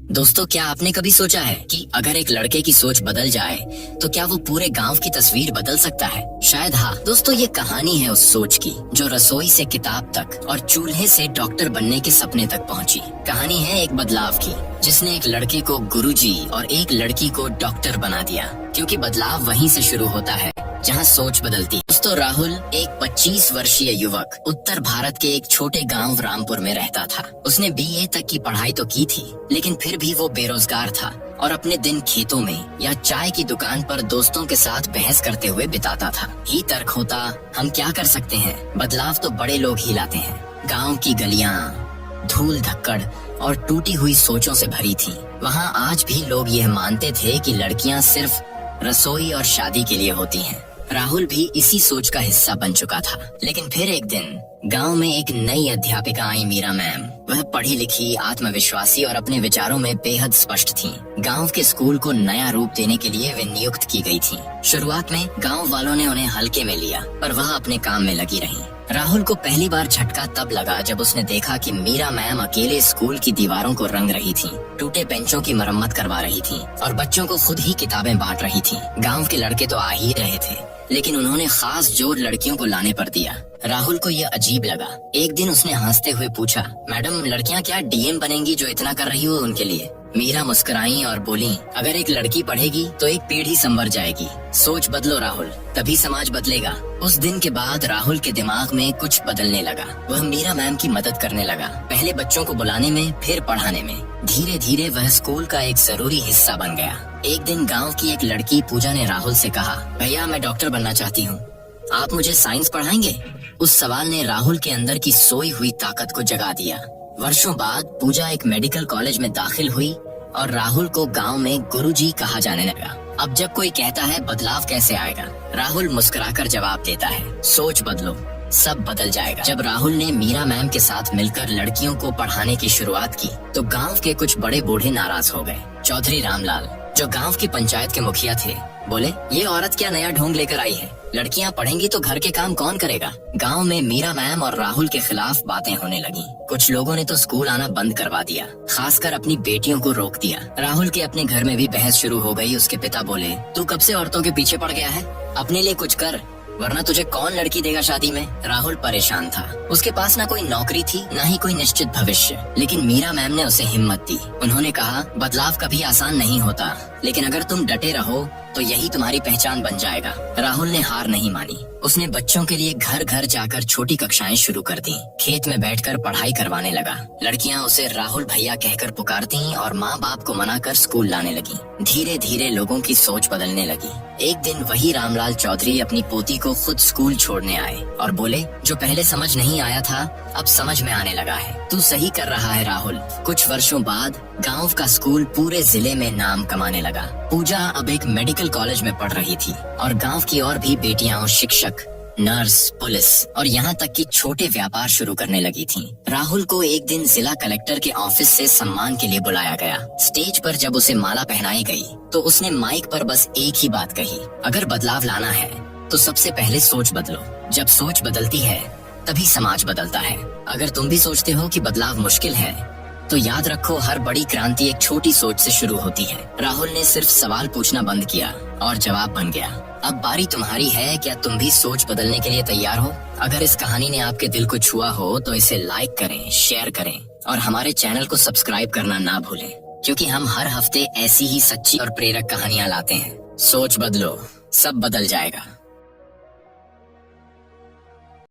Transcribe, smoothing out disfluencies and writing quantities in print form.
दोस्तों, क्या आपने कभी सोचा है कि अगर एक लड़के की सोच बदल जाए तो क्या वो पूरे गांव की तस्वीर बदल सकता है? शायद हाँ। दोस्तों, ये कहानी है उस सोच की जो रसोई से किताब तक और चूल्हे से डॉक्टर बनने के सपने तक पहुंची। कहानी है एक बदलाव की जिसने एक लड़के को गुरुजी और एक लड़की को डॉक्टर बना दिया, क्योंकि बदलाव वहीं से शुरू होता है जहाँ सोच बदलती। दोस्तों, राहुल एक 25 वर्षीय युवक उत्तर भारत के एक छोटे गांव रामपुर में रहता था। उसने बीए तक की पढ़ाई तो की थी, लेकिन फिर भी वो बेरोजगार था और अपने दिन खेतों में या चाय की दुकान पर दोस्तों के साथ बहस करते हुए बिताता था। ही तर्क होता, हम क्या कर सकते हैं, बदलाव तो बड़े लोग ही लाते हैं। गाँव की गलियाँ धूल धक्कड़ और टूटी हुई सोचों से भरी थी। वहाँ आज भी लोग यह मानते थे कि लड़कियाँ सिर्फ रसोई और शादी के लिए होती हैं। राहुल भी इसी सोच का हिस्सा बन चुका था। लेकिन फिर एक दिन गांव में एक नई अध्यापिका आई, मीरा मैम। वह पढ़ी लिखी, आत्मविश्वासी और अपने विचारों में बेहद स्पष्ट थीं। गांव के स्कूल को नया रूप देने के लिए वे नियुक्त की गई थीं। शुरुआत में गांव वालों ने उन्हें हल्के में लिया, पर वह अपने काम में लगी रहीं। राहुल को पहली बार झटका तब लगा जब उसने देखा कि मीरा मैम अकेले स्कूल की दीवारों को रंग रही थीं, टूटे बेंचों की मरम्मत करवा रही थीं और बच्चों को खुद ही किताबें बांट रही थीं। गांव के लड़के तो आ ही रहे थे, लेकिन उन्होंने खास जोर लड़कियों को लाने पर दिया। राहुल को यह अजीब लगा। एक दिन उसने हंसते हुए पूछा, मैडम, लड़कियां क्या डीएम बनेंगी जो इतना कर रही हो उनके लिए? मीरा मुस्कुराई और बोली, अगर एक लड़की पढ़ेगी तो एक पीढ़ी संवर जाएगी। सोच बदलो राहुल, तभी समाज बदलेगा। उस दिन के बाद राहुल के दिमाग में कुछ बदलने लगा। वह मीरा मैम की मदद करने लगा, पहले बच्चों को बुलाने में, फिर पढ़ाने में। धीरे धीरे वह स्कूल का एक जरूरी हिस्सा बन गया। एक दिन गांव की एक लड़की पूजा ने राहुल से कहा, भैया, मैं डॉक्टर बनना चाहती हूँ, आप मुझे साइंस पढ़ाएंगे? उस सवाल ने राहुल के अंदर की सोई हुई ताकत को जगा दिया। वर्षों बाद पूजा एक मेडिकल कॉलेज में दाखिल हुई और राहुल को गांव में गुरुजी कहा जाने लगा। अब जब कोई कहता है बदलाव कैसे आएगा, राहुल मुस्कुराकर जवाब देता है, सोच बदलो, सब बदल जाएगा। जब राहुल ने मीरा मैम के साथ मिलकर लड़कियों को पढ़ाने की शुरुआत की तो गांव के कुछ बड़े बूढ़े नाराज हो गए। चौधरी रामलाल, जो गांव की पंचायत के मुखिया थे, बोले, ये औरत क्या नया ढोंग लेकर आई है? लड़कियां पढ़ेंगी तो घर के काम कौन करेगा? गांव में मीरा मैम और राहुल के खिलाफ बातें होने लगी। कुछ लोगों ने तो स्कूल आना बंद करवा दिया, खासकर अपनी बेटियों को रोक दिया। राहुल के अपने घर में भी बहस शुरू हो गई। उसके पिता बोले, तू कब से औरतों के पीछे पड़ गया है? अपने लिए कुछ कर, वरना तुझे कौन लड़की देगा शादी में? राहुल परेशान था। उसके पास ना कोई नौकरी थी, ना ही कोई निश्चित भविष्य। लेकिन मीरा मैम ने उसे हिम्मत दी। उन्होंने कहा, बदलाव कभी आसान नहीं होता, लेकिन अगर तुम डटे रहो तो यही तुम्हारी पहचान बन जाएगा। राहुल ने हार नहीं मानी। उसने बच्चों के लिए घर घर जाकर छोटी कक्षाएं शुरू कर दी। खेत में बैठकर पढ़ाई करवाने लगा। लड़कियां उसे राहुल भैया कहकर पुकारती और माँ बाप को मनाकर स्कूल लाने लगी। धीरे धीरे लोगों की सोच बदलने लगी। एक दिन वही रामलाल चौधरी अपनी पोती को खुद स्कूल छोड़ने आए और बोले, जो पहले समझ नहीं आया था अब समझ में आने लगा है। तू सही कर रहा है राहुल। कुछ वर्षों बाद गांव का स्कूल पूरे जिले में नाम कमाने लगा। पूजा अब एक मेडिकल कॉलेज में पढ़ रही थी और गांव की और भी बेटियां और शिक्षक, नर्स, पुलिस और यहाँ तक कि छोटे व्यापार शुरू करने लगी थीं। राहुल को एक दिन जिला कलेक्टर के ऑफिस से सम्मान के लिए बुलाया गया। स्टेज पर जब उसे माला पहनाई गई तो उसने माइक पर बस एक ही बात कही, अगर बदलाव लाना है तो सबसे पहले सोच बदलो। जब सोच बदलती है तभी समाज बदलता है। अगर तुम भी सोचते हो कि बदलाव मुश्किल है तो याद रखो, हर बड़ी क्रांति एक छोटी सोच से शुरू होती है। राहुल ने सिर्फ सवाल पूछना बंद किया और जवाब बन गया। अब बारी तुम्हारी है, क्या तुम भी सोच बदलने के लिए तैयार हो? अगर इस कहानी ने आपके दिल को छुआ हो तो इसे लाइक करें, शेयर करें और हमारे चैनल को सब्सक्राइब करना ना भूलें, क्योंकि हम हर हफ्ते ऐसी ही सच्ची और प्रेरक कहानियाँ लाते हैं। सोच बदलो, सब बदल जाएगा।